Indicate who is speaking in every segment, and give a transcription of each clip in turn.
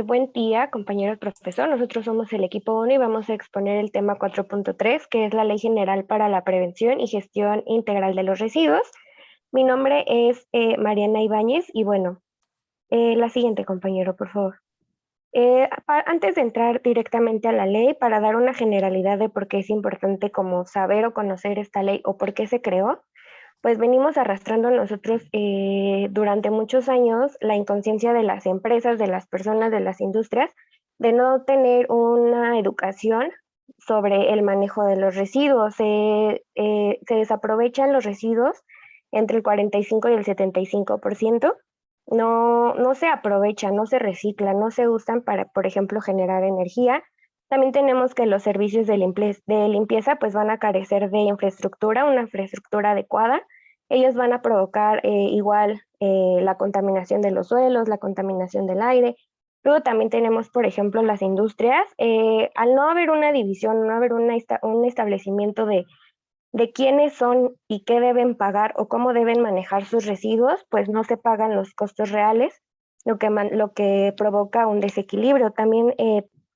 Speaker 1: Buen día, compañero profesor. Nosotros somos el equipo 1 y vamos a exponer el tema 4.3, que es la Ley General para la Prevención y Gestión Integral de los Residuos. Mi nombre es Mariana Ibáñez y bueno, la siguiente, compañero, por favor. Antes de entrar directamente a la ley, para dar una generalidad de por qué es importante como saber o conocer esta ley o por qué se creó, pues venimos arrastrando nosotros durante muchos años la inconsciencia de las empresas, de las personas, de las industrias, de no tener una educación sobre el manejo de los residuos. Se desaprovechan los residuos entre el 45 y el 75%. No se aprovechan, no se reciclan, no se usan para, por ejemplo, generar energía. También tenemos que los servicios de limpieza pues van a carecer de infraestructura, una infraestructura adecuada. Ellos van a provocar igual la contaminación de los suelos, la contaminación del aire. Luego también tenemos, por ejemplo, las industrias. Al no haber una división, no haber un establecimiento de quiénes son y qué deben pagar o cómo deben manejar sus residuos, pues no se pagan los costos reales, lo que provoca un desequilibrio. También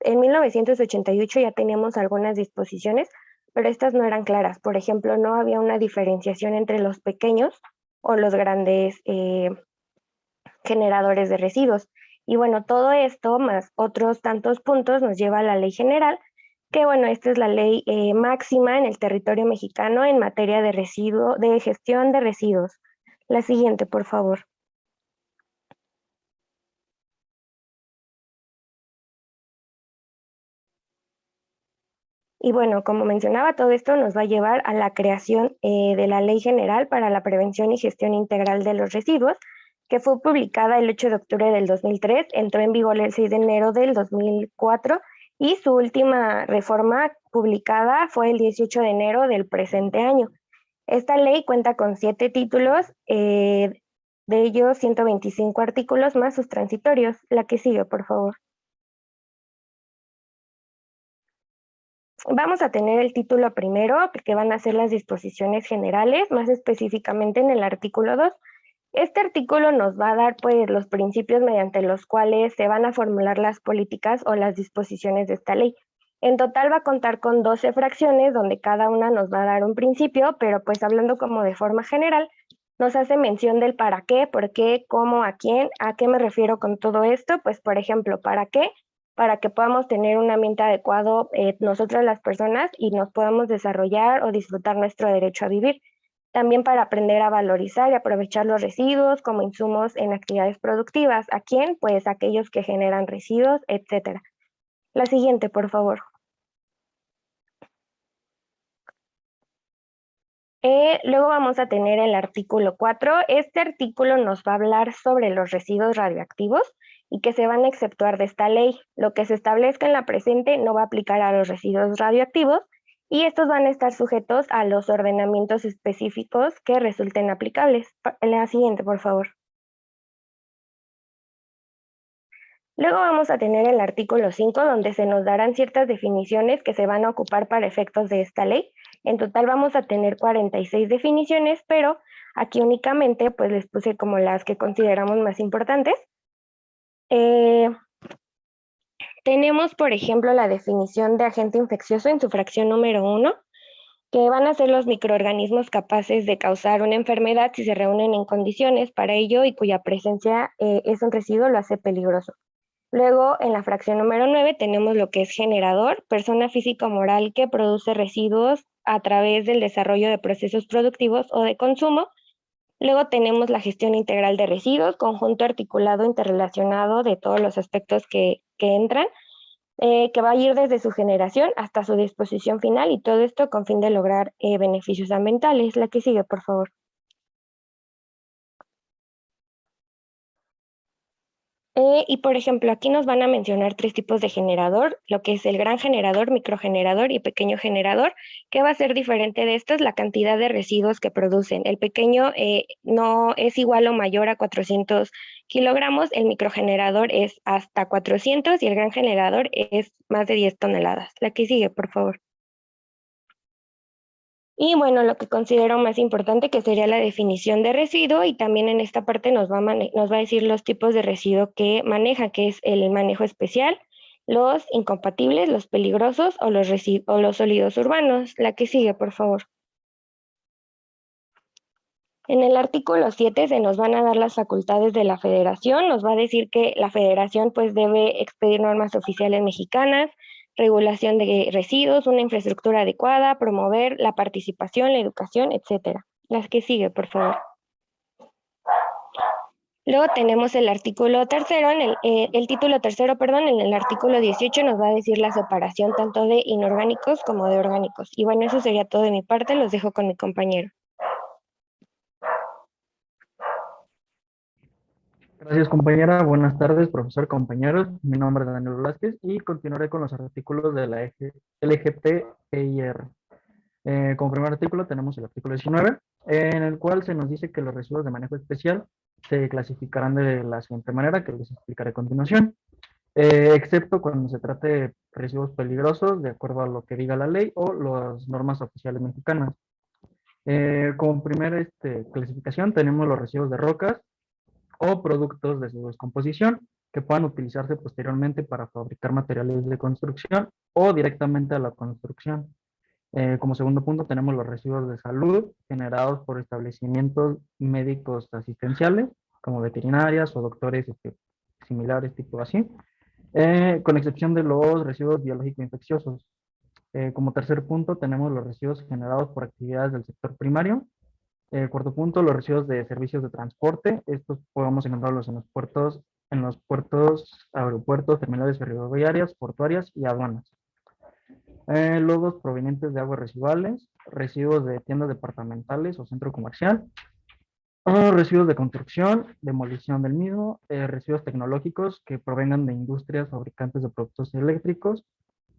Speaker 1: en 1988 ya teníamos algunas disposiciones, pero estas no eran claras. Por ejemplo, no había una diferenciación entre los pequeños o los grandes generadores de residuos. Y bueno, todo esto más otros tantos puntos nos lleva a la ley general, que bueno, esta es la ley máxima en el territorio mexicano en materia de gestión de residuos. La siguiente, por favor. Y bueno, como mencionaba, todo esto nos va a llevar a la creación de la Ley General para la Prevención y Gestión Integral de los Residuos, que fue publicada el 8 de octubre del 2003, entró en vigor el 6 de enero del 2004 y su última reforma publicada fue el 18 de enero del presente año. Esta ley cuenta con 7 títulos, de ellos 125 artículos más sus transitorios. La que sigue, por favor. Vamos a tener el título primero, que van a ser las disposiciones generales, más específicamente en el artículo 2. Este artículo nos va a dar pues los principios mediante los cuales se van a formular las políticas o las disposiciones de esta ley. En total va a contar con 12 fracciones donde cada una nos va a dar un principio, pero pues hablando como de forma general, nos hace mención del para qué, por qué, cómo, a quién, a qué me refiero con todo esto. Pues por ejemplo, ¿para qué? Para que podamos tener un ambiente adecuado nosotras las personas y nos podamos desarrollar o disfrutar nuestro derecho a vivir. También para aprender a valorizar y aprovechar los residuos como insumos en actividades productivas. ¿A quién? Pues aquellos que generan residuos, etcétera. La siguiente, por favor. Luego vamos a tener el artículo 4. Este artículo nos va a hablar sobre los residuos radioactivos y que se van a exceptuar de esta ley. Lo que se establezca en la presente no va a aplicar a los residuos radioactivos y estos van a estar sujetos a los ordenamientos específicos que resulten aplicables. La siguiente, por favor. Luego vamos a tener el artículo 5, donde se nos darán ciertas definiciones que se van a ocupar para efectos de esta ley. En total vamos a tener 46 definiciones, pero aquí únicamente pues les puse como las que consideramos más importantes. Eh, Tenemos, por ejemplo, la definición de agente infeccioso en su fracción número 1, que van a ser los microorganismos capaces de causar una enfermedad si se reúnen en condiciones para ello y cuya presencia es un residuo lo hace peligroso. Luego, en la fracción número 9 tenemos lo que es generador, persona física o moral que produce residuos a través del desarrollo de procesos productivos o de consumo. Luego tenemos la gestión integral de residuos, conjunto articulado interrelacionado de todos los aspectos que entran, que va a ir desde su generación hasta su disposición final y todo esto con fin de lograr beneficios ambientales. La que sigue, por favor. Y por ejemplo, aquí nos van a mencionar 3 tipos de generador, lo que es el gran generador, microgenerador y pequeño generador. ¿Qué va a ser diferente de esto? Es la cantidad de residuos que producen. El pequeño no es igual o mayor a 400 kilogramos, el microgenerador es hasta 400 y el gran generador es más de 10 toneladas. La que sigue, por favor. Y bueno, lo que considero más importante que sería la definición de residuo, y también en esta parte nos va a decir los tipos de residuo que maneja, que es el manejo especial, los incompatibles, los peligrosos o los sólidos urbanos. La que sigue, por favor. En el artículo 7 se nos van a dar las facultades de la federación. Nos va a decir que la federación pues debe expedir normas oficiales mexicanas, regulación de residuos, una infraestructura adecuada, promover la participación, la educación, etcétera. Las que sigue, por favor. Luego tenemos el artículo tercero, el título tercero, perdón, en el artículo 18 nos va a decir la separación tanto de inorgánicos como de orgánicos. Y bueno, eso sería todo de mi parte, los dejo con mi compañero.
Speaker 2: Gracias, compañera. Buenas tardes, profesor, compañeros. Mi nombre es Daniel Velázquez y continuaré con los artículos de la LGPEIR. Como primer artículo tenemos el artículo 19, en el cual se nos dice que los residuos de manejo especial se clasificarán de la siguiente manera, que les explicaré a continuación, excepto cuando se trate de residuos peligrosos, de acuerdo a lo que diga la ley o las normas oficiales mexicanas. Como primera clasificación tenemos los residuos de rocas, o productos de su descomposición que puedan utilizarse posteriormente para fabricar materiales de construcción o directamente a la construcción. Como segundo punto tenemos los residuos de salud generados por establecimientos médicos asistenciales, como veterinarias o doctores similares, tipo así, con excepción de los residuos biológicos infecciosos. Como tercer punto tenemos los residuos generados por actividades del sector primario. Cuarto punto, los residuos de servicios de transporte. Estos podemos encontrarlos en los puertos, aeropuertos, terminales ferroviarias, portuarias y aduanas. Lodos provenientes de aguas residuales, residuos de tiendas departamentales o centro comercial, residuos de construcción, demolición del mismo, residuos tecnológicos que provengan de industrias fabricantes de productos eléctricos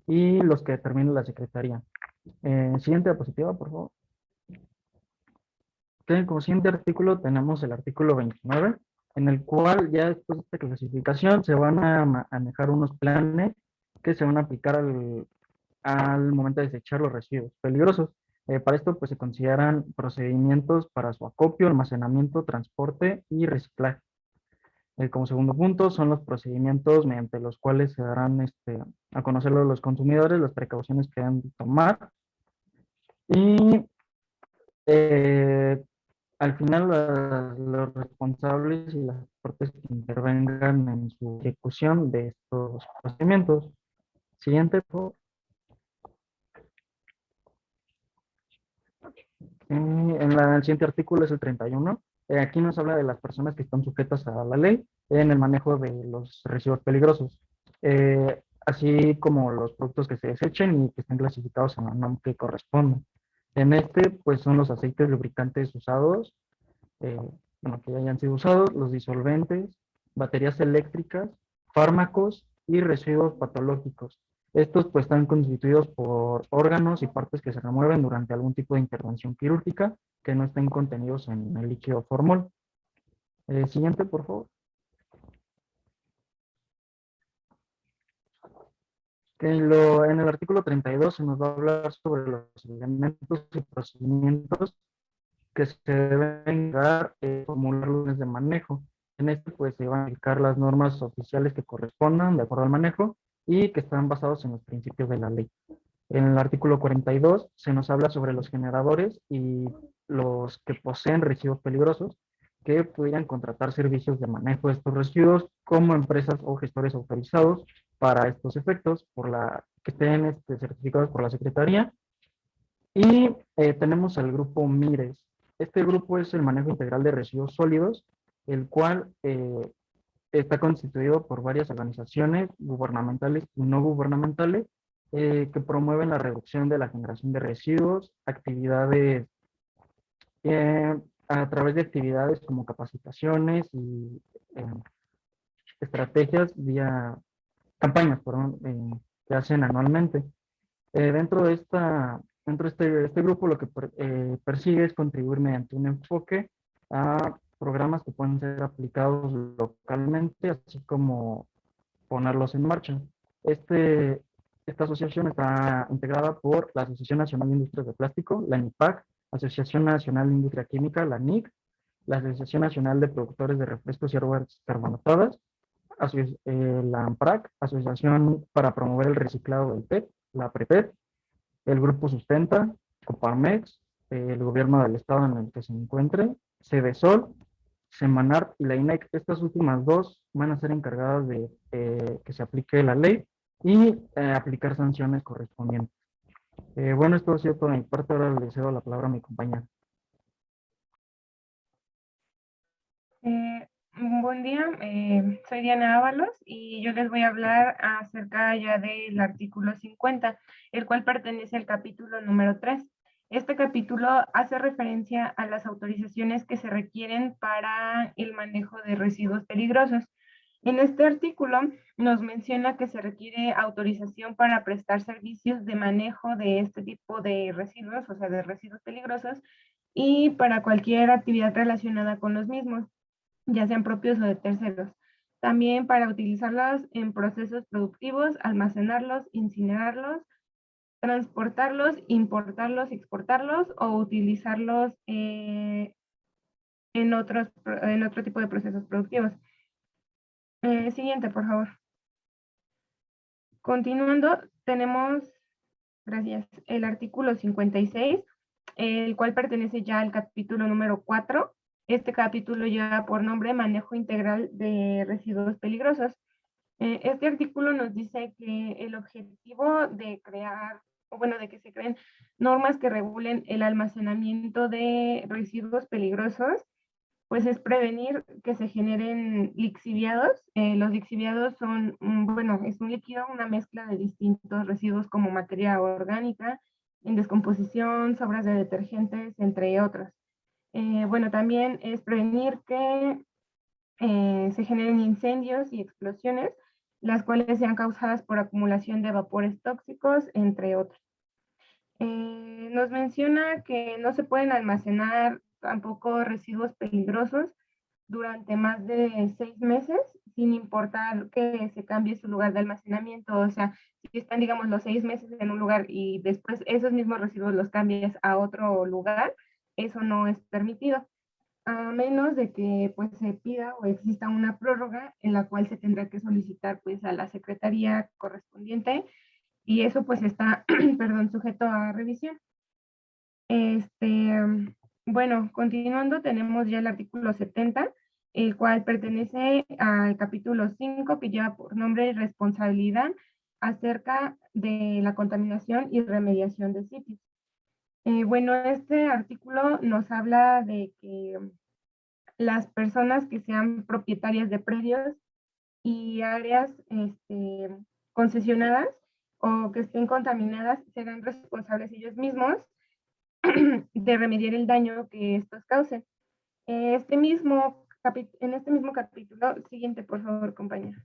Speaker 2: y los que determine la Secretaría. Siguiente diapositiva, por favor. Como siguiente artículo tenemos el artículo 29, en el cual ya después de esta clasificación se van a manejar unos planes que se van a aplicar al momento de desechar los residuos peligrosos. Para esto pues se consideran procedimientos para su acopio, almacenamiento, transporte y reciclaje. Como segundo punto son los procedimientos mediante los cuales se darán a conocer a los consumidores las precauciones que deben tomar. Y al final, los responsables y las partes que intervengan en su ejecución de estos procedimientos. Siguiente, por favor. El siguiente artículo es el 31. Aquí nos habla de las personas que están sujetas a la ley en el manejo de los residuos peligrosos, así como los productos que se desechen y que estén clasificados en la norma que corresponde. En pues son los aceites lubricantes usados, eh, bueno, que ya hayan sido usados, los disolventes, baterías eléctricas, fármacos y residuos patológicos. Estos pues están constituidos por órganos y partes que se remueven durante algún tipo de intervención quirúrgica que no estén contenidos en el líquido formol. Siguiente, por favor. En el artículo 32 se nos va a hablar sobre los elementos y procedimientos que se deben dar, formular lunes de manejo. En pues se van a aplicar las normas oficiales que correspondan de acuerdo al manejo y que están basados en los principios de la ley. En el artículo 42 se nos habla sobre los generadores y los que poseen residuos peligrosos que pudieran contratar servicios de manejo de estos residuos como empresas o gestores autorizados para estos efectos, que estén certificados por la Secretaría. Y tenemos el grupo MIRES. Este grupo es el manejo integral de residuos sólidos, el cual está constituido por varias organizaciones gubernamentales y no gubernamentales que promueven la reducción de la generación de residuos, actividades, a través de actividades como capacitaciones y eh, estrategias vía campañas, perdón, que hacen anualmente. Dentro de este grupo lo que persigue es contribuir mediante un enfoque a programas que pueden ser aplicados localmente, así como ponerlos en marcha. Este Esta asociación está integrada por la Asociación Nacional de Industrias de Plástico, la ANIPAC, Asociación Nacional de Industria Química, la ANIC, la Asociación Nacional de Productores de Refrescos y Aguas Carbonatadas, la AMPRAC, Asociación para Promover el Reciclado del PET, la PREPET, el Grupo Sustenta, Coparmex, el Gobierno del Estado en el que se encuentre, CDSOL, Semanart y la INEC. Estas últimas dos van a ser encargadas de que se aplique la ley y aplicar sanciones correspondientes. Bueno, esto ha sido todo de mi parte. Ahora le cedo la palabra a mi compañera.
Speaker 3: Buen día, soy Diana Ábalos y yo les voy a hablar acerca ya del artículo 50, el cual pertenece al capítulo número 3. Este capítulo hace referencia a las autorizaciones que se requieren para el manejo de residuos peligrosos. En este artículo nos menciona que se requiere autorización para prestar servicios de manejo de este tipo de residuos, o sea, de residuos peligrosos, y para cualquier actividad relacionada con los mismos, ya sean propios o de terceros. También para utilizarlos en procesos productivos, almacenarlos, incinerarlos, transportarlos, importarlos, exportarlos o utilizarlos en otro tipo de procesos productivos. Siguiente, por favor. Continuando, tenemos, gracias, el artículo 56, el cual pertenece ya al capítulo número 4. Este capítulo lleva por nombre Manejo Integral de Residuos Peligrosos. Este artículo nos dice que el objetivo de crear, o bueno, de que se creen normas que regulen el almacenamiento de residuos peligrosos, pues es prevenir que se generen lixiviados. Los lixiviados son, bueno, es un líquido, una mezcla de distintos residuos como materia orgánica, en descomposición, sobras de detergentes, entre otros. Bueno, también es prevenir que se generen incendios y explosiones, las cuales sean causadas por acumulación de vapores tóxicos, entre otros. Nos menciona que no se pueden almacenar tampoco residuos peligrosos durante más de 6 meses, sin importar que se cambie su lugar de almacenamiento. O sea, si están, digamos, los 6 meses en un lugar y después esos mismos residuos los cambias a otro lugar, eso no es permitido, a menos de que pues se pida o exista una prórroga en la cual se tendrá que solicitar pues a la secretaría correspondiente, y eso pues está, perdón, sujeto a revisión. Bueno, continuando, tenemos ya el artículo 70, el cual pertenece al capítulo 5, que lleva por nombre responsabilidad acerca de la contaminación y remediación de sitios. Bueno, este artículo nos habla de que las personas que sean propietarias de predios y áreas concesionadas o que estén contaminadas serán responsables ellos mismos de remediar el daño que estos causen. En este mismo capítulo, siguiente por favor, compañera.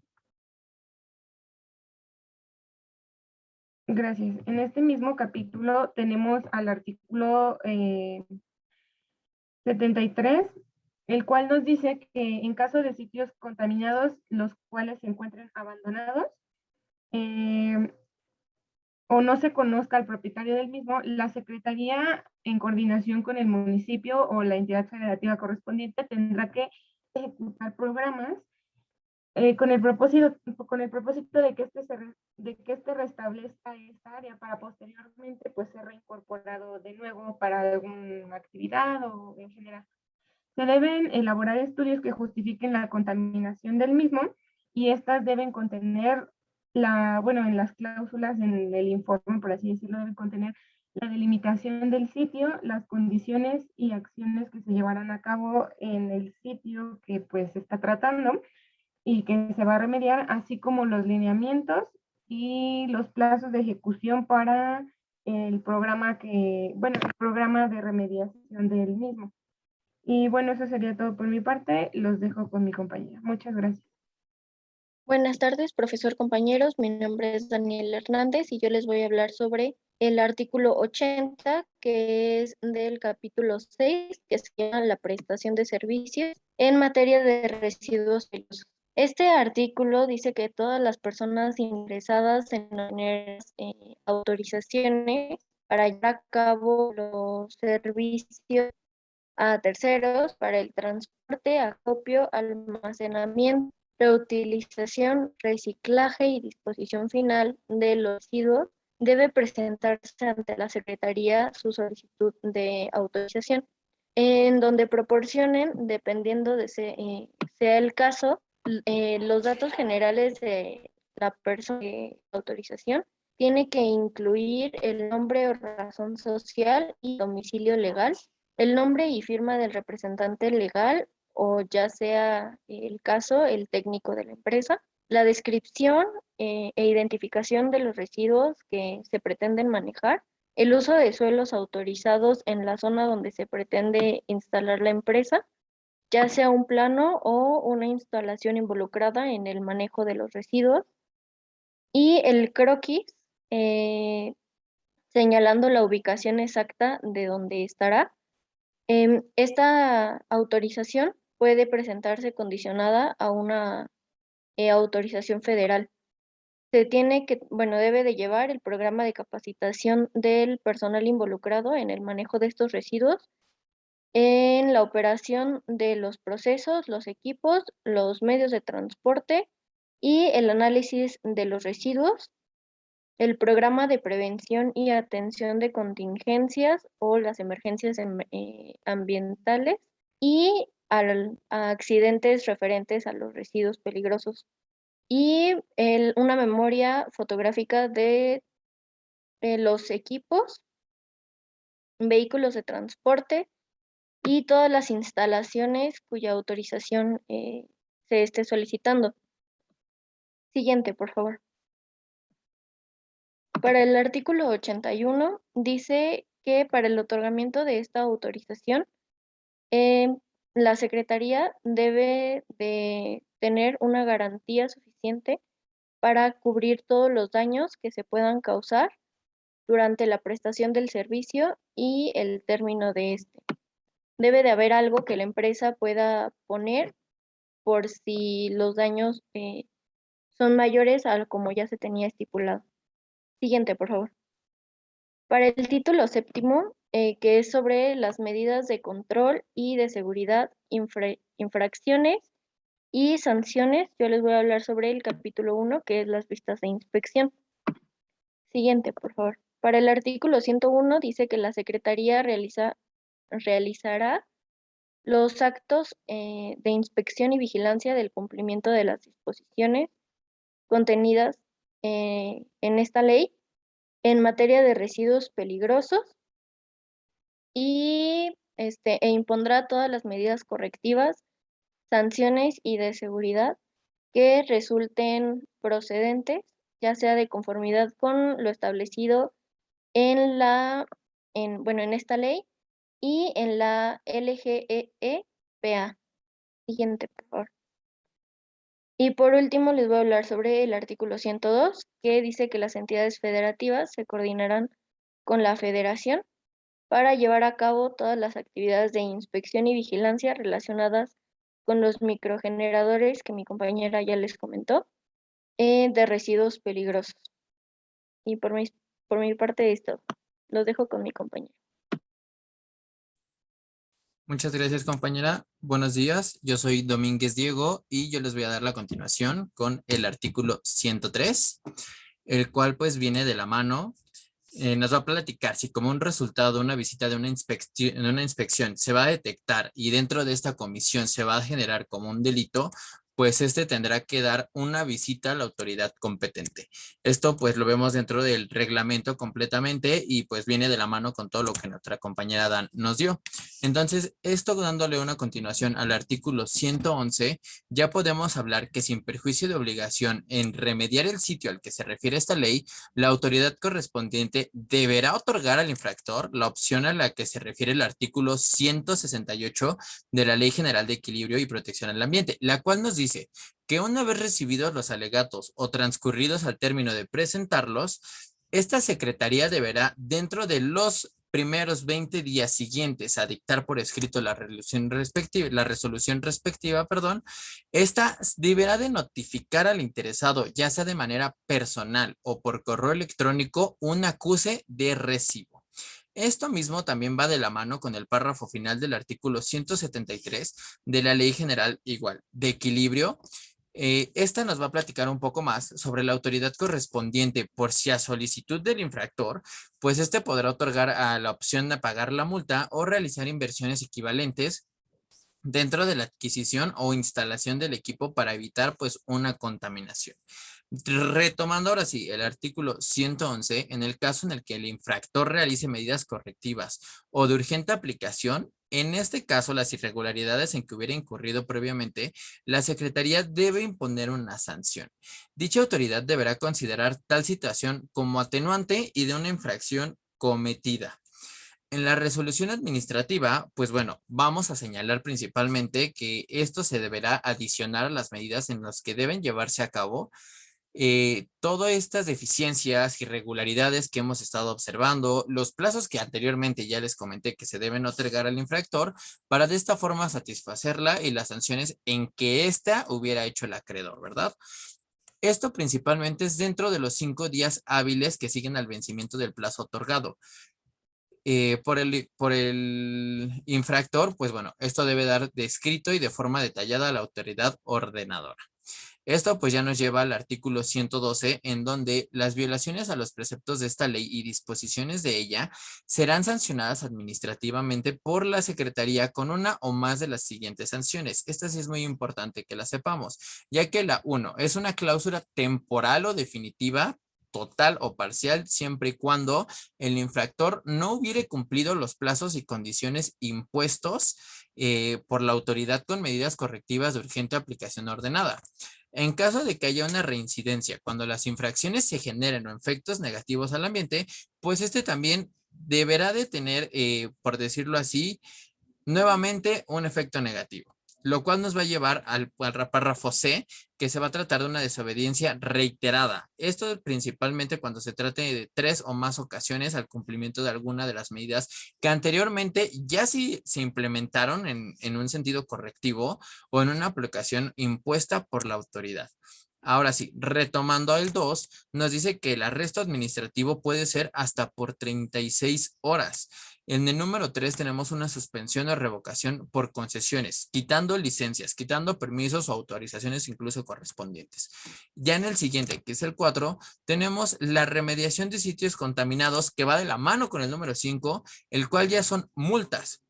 Speaker 3: Gracias. En este mismo capítulo tenemos al artículo 73, el cual nos dice que en caso de sitios contaminados, los cuales se encuentren abandonados, o no se conozca al propietario del mismo, la Secretaría, en coordinación con el municipio o la entidad federativa correspondiente, tendrá que ejecutar programas con el propósito de que este restablezca esta área para posteriormente pues ser reincorporado de nuevo para alguna actividad o en general. Se deben elaborar estudios que justifiquen la contaminación del mismo, y estas deben contener en las cláusulas, en el informe, por así decirlo, deben contener la delimitación del sitio, las condiciones y acciones que se llevarán a cabo en el sitio que pues se está tratando y que se va a remediar, así como los lineamientos y los plazos de ejecución para el programa el programa de remediación del mismo. Y bueno, eso sería todo por mi parte. Los dejo con mi compañera. Muchas gracias.
Speaker 4: Buenas tardes, profesor, compañeros. Mi nombre es Daniel Hernández y yo les voy a hablar sobre el artículo 80, que es del capítulo 6, que se llama la prestación de servicios en materia de residuos peligrosos. Este artículo dice que todas las personas interesadas en obtener autorizaciones para llevar a cabo los servicios a terceros para el transporte, acopio, almacenamiento, reutilización, reciclaje y disposición final de los residuos, debe presentarse ante la Secretaría su solicitud de autorización, en donde proporcionen, dependiendo de sea el caso, los datos generales de la persona de autorización. Tiene que incluir el nombre o razón social y domicilio legal, el nombre y firma del representante legal o ya sea el caso, el técnico de la empresa, la descripción e identificación de los residuos que se pretenden manejar, el uso de suelos autorizados en la zona donde se pretende instalar la empresa, ya sea un plano o una instalación involucrada en el manejo de los residuos, y el croquis señalando la ubicación exacta de donde estará. Esta autorización puede presentarse condicionada a una autorización federal. Debe de llevar el programa de capacitación del personal involucrado en el manejo de estos residuos, en la operación de los procesos, los equipos, los medios de transporte y el análisis de los residuos, el programa de prevención y atención de contingencias o las emergencias ambientales y a accidentes referentes a los residuos peligrosos, y una memoria fotográfica de los equipos, vehículos de transporte y todas las instalaciones cuya autorización se esté solicitando. Siguiente, por favor. Para el artículo 81 dice que para el otorgamiento de esta autorización, la Secretaría debe de tener una garantía suficiente para cubrir todos los daños que se puedan causar durante la prestación del servicio y el término de este. Debe de haber algo que la empresa pueda poner por si los daños son mayores a como ya se tenía estipulado. Siguiente, por favor. Para el título séptimo, que es sobre las medidas de control y de seguridad, infracciones y sanciones, yo les voy a hablar sobre el capítulo 1, que es las vistas de inspección. Siguiente, por favor. Para el artículo 101 dice que la Secretaría realizará los actos de inspección y vigilancia del cumplimiento de las disposiciones contenidas en esta ley en materia de residuos peligrosos y impondrá todas las medidas correctivas, sanciones y de seguridad que resulten procedentes, ya sea de conformidad con lo establecido en esta ley y en la LGEEPA. Siguiente, por favor. Y por último, les voy a hablar sobre el artículo 102, que dice que las entidades federativas se coordinarán con la federación para llevar a cabo todas las actividades de inspección y vigilancia relacionadas con los microgeneradores que mi compañera ya les comentó, de residuos peligrosos. Y por mi parte es todo. Los dejo con mi compañero.
Speaker 5: Muchas gracias, compañera. Buenos días. Yo soy Domínguez Diego y yo les voy a dar la continuación con el artículo 103, el cual pues viene de la mano. Nos va a platicar si como un resultado de una visita de una inspección se va a detectar y dentro de esta comisión se va a generar como un delito, pues tendrá que dar una visita a la autoridad competente. Esto pues lo vemos dentro del reglamento completamente y pues viene de la mano con todo lo que nuestra compañera Dan nos dio. Entonces, esto dándole una continuación al artículo 111, ya podemos hablar que sin perjuicio de obligación en remediar el sitio al que se refiere esta ley, la autoridad correspondiente deberá otorgar al infractor la opción a la que se refiere el artículo 168 de la Ley General de Equilibrio y Protección al Ambiente, la cual nos dice que una vez recibidos los alegatos o transcurridos al término de presentarlos, esta secretaría deberá, dentro de los primeros 20 días siguientes a dictar por escrito la resolución respectiva, esta deberá de notificar al interesado, ya sea de manera personal o por correo electrónico, un acuse de recibo. Esto mismo también va de la mano con el párrafo final del artículo 173 de la Ley General de Equilibrio. Esta nos va a platicar un poco más sobre la autoridad correspondiente por si a solicitud del infractor, pues este podrá otorgar a la opción de pagar la multa o realizar inversiones equivalentes dentro de la adquisición o instalación del equipo para evitar pues una contaminación. Retomando ahora sí el artículo 111, en el caso en el que el infractor realice medidas correctivas o de urgente aplicación, en este caso las irregularidades en que hubiera incurrido previamente, la Secretaría debe imponer una sanción. Dicha autoridad deberá considerar tal situación como atenuante y de una infracción cometida. En la resolución administrativa, pues bueno, vamos a señalar principalmente que esto se deberá adicionar a las medidas en las que deben llevarse a cabo todas estas deficiencias, irregularidades que hemos estado observando, los plazos que anteriormente ya les comenté que se deben otorgar al infractor para de esta forma satisfacerla y las sanciones en que ésta hubiera hecho el acreedor, ¿verdad? Esto principalmente es dentro de los 5 días hábiles que siguen al vencimiento del plazo otorgado. Por el infractor, pues bueno, esto debe dar de escrito y de forma detallada a la autoridad ordenadora. Esto pues ya nos lleva al artículo 112, en donde las violaciones a los preceptos de esta ley y disposiciones de ella serán sancionadas administrativamente por la Secretaría con una o más de las siguientes sanciones. Esta sí es muy importante que la sepamos, ya que la 1 es una cláusula temporal o definitiva, total o parcial, siempre y cuando el infractor no hubiere cumplido los plazos y condiciones impuestos por la autoridad con medidas correctivas de urgente aplicación ordenada. En caso de que haya una reincidencia, cuando las infracciones se generen o efectos negativos al ambiente, pues este también deberá de tener, por decirlo así, nuevamente un efecto negativo, lo cual nos va a llevar al párrafo C, que se va a tratar de una desobediencia reiterada. Esto principalmente cuando se trate de 3 o más ocasiones al cumplimiento de alguna de las medidas que anteriormente ya sí se implementaron en un sentido correctivo o en una aplicación impuesta por la autoridad. Ahora sí, retomando el 2, nos dice que el arresto administrativo puede ser hasta por 36 horas. En el número 3 tenemos una suspensión o revocación por concesiones, quitando licencias, quitando permisos o autorizaciones incluso correspondientes. Ya en el siguiente, que es el 4, tenemos la remediación de sitios contaminados, que va de la mano con el número 5, el cual ya son multas.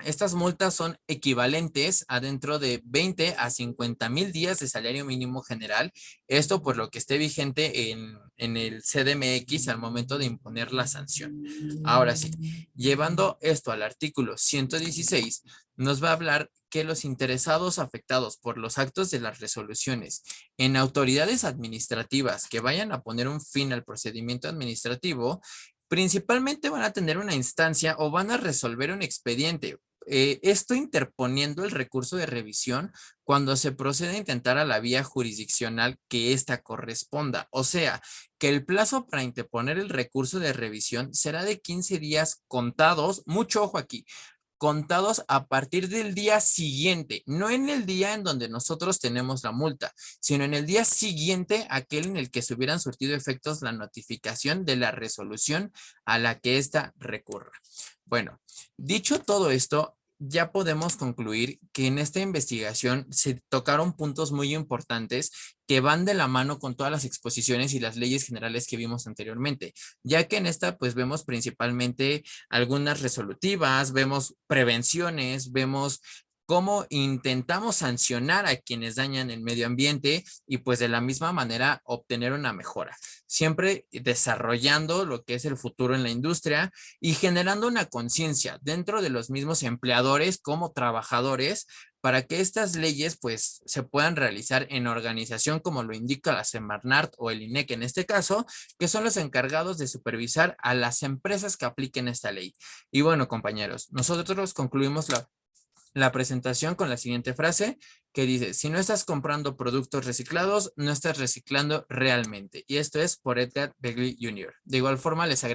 Speaker 5: Estas multas son equivalentes a dentro de 20 a 50,000 días de salario mínimo general. Esto por lo que esté vigente en el CDMX al momento de imponer la sanción. Ahora sí, llevando esto al artículo 116, nos va a hablar que los interesados afectados por los actos de las resoluciones en autoridades administrativas que vayan a poner un fin al procedimiento administrativo, principalmente van a tener una instancia o van a resolver un expediente. Esto interponiendo el recurso de revisión cuando se procede a intentar a la vía jurisdiccional que ésta corresponda. O sea, que el plazo para interponer el recurso de revisión será de 15 días contados, mucho ojo aquí, contados a partir del día siguiente, no en el día en donde nosotros tenemos la multa, sino en el día siguiente, aquel en el que se hubieran surtido efectos la notificación de la resolución a la que ésta recurra. Bueno, dicho todo esto, ya podemos concluir que en esta investigación se tocaron puntos muy importantes que van de la mano con todas las exposiciones y las leyes generales que vimos anteriormente, ya que en esta pues vemos principalmente algunas resolutivas, vemos prevenciones, vemos cómo intentamos sancionar a quienes dañan el medio ambiente y pues de la misma manera obtener una mejora, siempre desarrollando lo que es el futuro en la industria y generando una conciencia dentro de los mismos empleadores como trabajadores para que estas leyes pues se puedan realizar en organización como lo indica la Semarnat o el INEC en este caso, que son los encargados de supervisar a las empresas que apliquen esta ley. Y bueno, compañeros, nosotros concluimos la presentación con la siguiente frase que dice: si no estás comprando productos reciclados, no estás reciclando realmente. Y esto es por Edgar Begley Jr. De igual forma les agrego